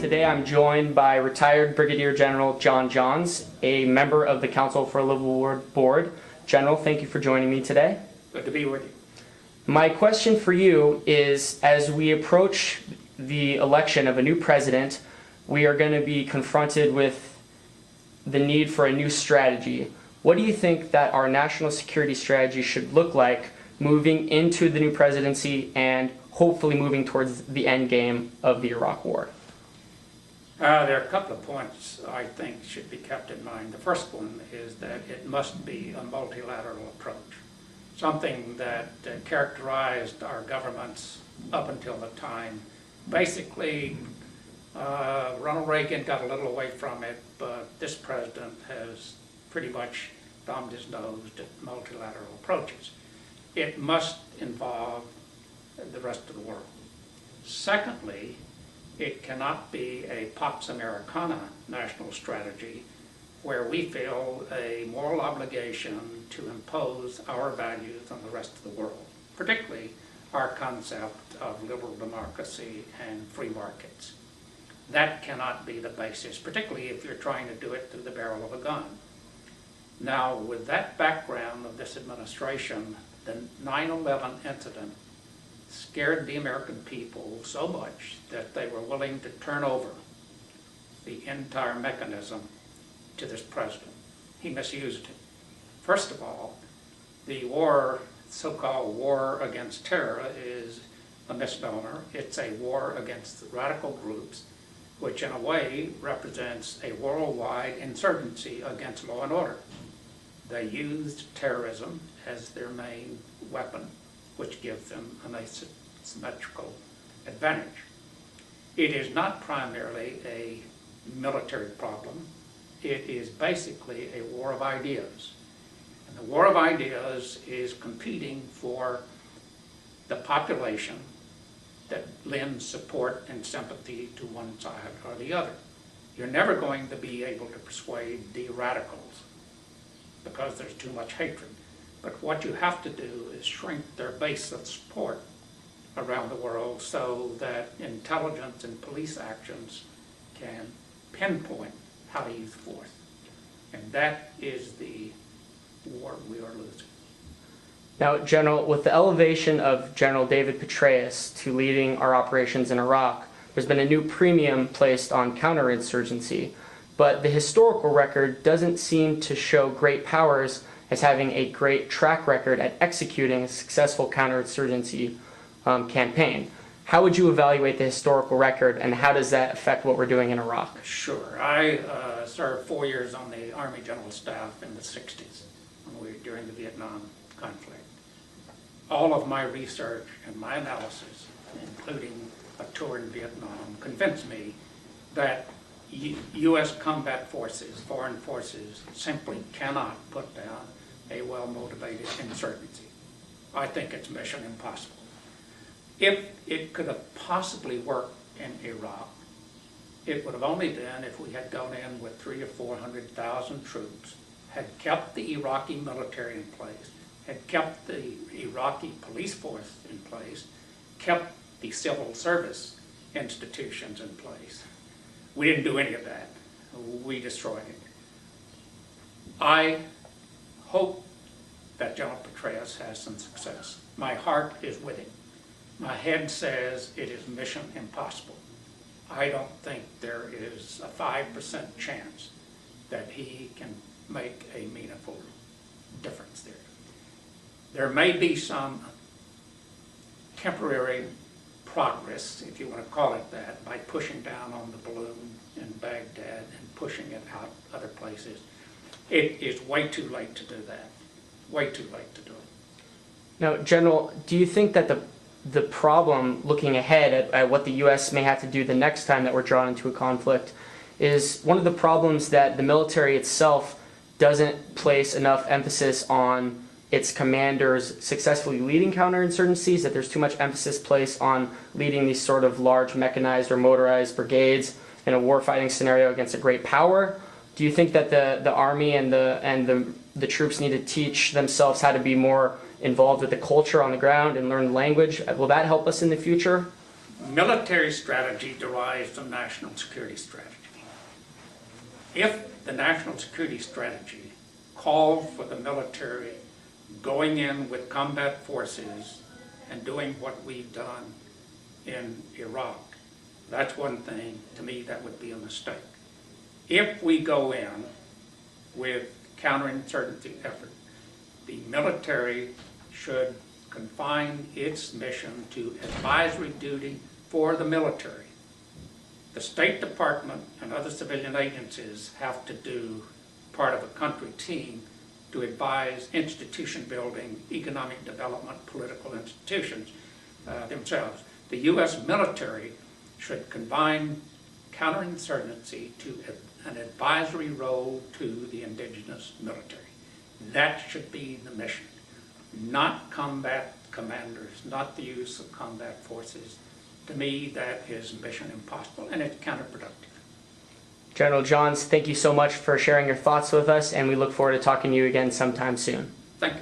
Today I'm joined by retired Brigadier General John Johns, a member of the Council for a Livable World Board. General, thank you for joining me today. Good to be with you. My question for you is, as we approach the election of a new president, we are going to be confronted with the need for a new strategy. What do you think that our national security strategy should look like moving into the new presidency and hopefully moving towards the end game of the Iraq War? There are a couple of points I think should be kept in mind. The first one is that it must be a multilateral approach, something that characterized our governments up until the time. Basically, Ronald Reagan got a little away from it, but this president has pretty much thumbed his nose at multilateral approaches. It must involve the rest of the world. Secondly, it cannot be a Pax Americana national strategy where we feel a moral obligation to impose our values on the rest of the world, particularly our concept of liberal democracy and free markets. That cannot be the basis, particularly if you're trying to do it through the barrel of a gun. Now, with that background of this administration, the 9/11 incident scared the American people so much that they were willing to turn over the entire mechanism to this president. He misused it. First of all, the war, so-called war against terror, is a misnomer. It's a war against radical groups, which in a way represents a worldwide insurgency against law and order. They used terrorism as their main weapon, which gives them an asymmetrical advantage. It is not primarily a military problem. It is basically a war of ideas. And the war of ideas is competing for the population that lends support and sympathy to one side or the other. You're never going to be able to persuade the radicals because there's too much hatred. But what you have to do is shrink their base of support around the world so that intelligence and police actions can pinpoint how to use force. And that is the war we are losing. Now, General, with the elevation of General David Petraeus to leading our operations in Iraq, there's been a new premium placed on counterinsurgency, but the historical record doesn't seem to show great powers as having a great track record at executing a successful counterinsurgency campaign. How would you evaluate the historical record, and how does that affect what we're doing in Iraq? Sure. I served 4 years on the Army General Staff in the 60s during the Vietnam conflict. All of my research and my analysis, including a tour in Vietnam, convinced me that U.S. combat forces, foreign forces, simply cannot put down a well-motivated insurgency. I think it's mission impossible. If it could have possibly worked in Iraq, it would have only been if we had gone in with 300,000 or 400,000 troops, had kept the Iraqi military in place, had kept the Iraqi police force in place, kept the civil service institutions in place. We didn't do any of that. We destroyed it. I hope that General Petraeus has some success. My heart is with him. My head says it is mission impossible. I don't think there is a 5% chance that he can make a meaningful difference there. There may be some temporary progress, if you want to call it that, by pushing down on the balloon in Baghdad and pushing it out other places. It is way too late to do that. Way too late to do it. Now, General, do you think that the problem, looking ahead at what the U.S. may have to do the next time that we're drawn into a conflict, is one of the problems that the military itself doesn't place enough emphasis on its commanders successfully leading counterinsurgencies, that there's too much emphasis placed on leading these sort of large mechanized or motorized brigades in a warfighting scenario against a great power? Do you think that the Army and the troops need to teach themselves how to be more involved with the culture on the ground and learn language? Will that help us in the future? military strategy derives from national security strategy. If the national security strategy called for the military going in with combat forces and doing what we've done in Iraq, that's one thing. To me, that would be a mistake. If we go in with counterinsurgency effort, the military should confine its mission to advisory duty for the military. The State Department and other civilian agencies have to do part of a country team to advise institution building, economic development, political institutions themselves. The U.S. military should confine counterinsurgency to an advisory role to the indigenous military. That should be the mission, not combat commanders, not the use of combat forces. To me, that is mission impossible, and it's counterproductive. General Johns, thank you so much for sharing your thoughts with us, and we look forward to talking to you again sometime soon. Thank you.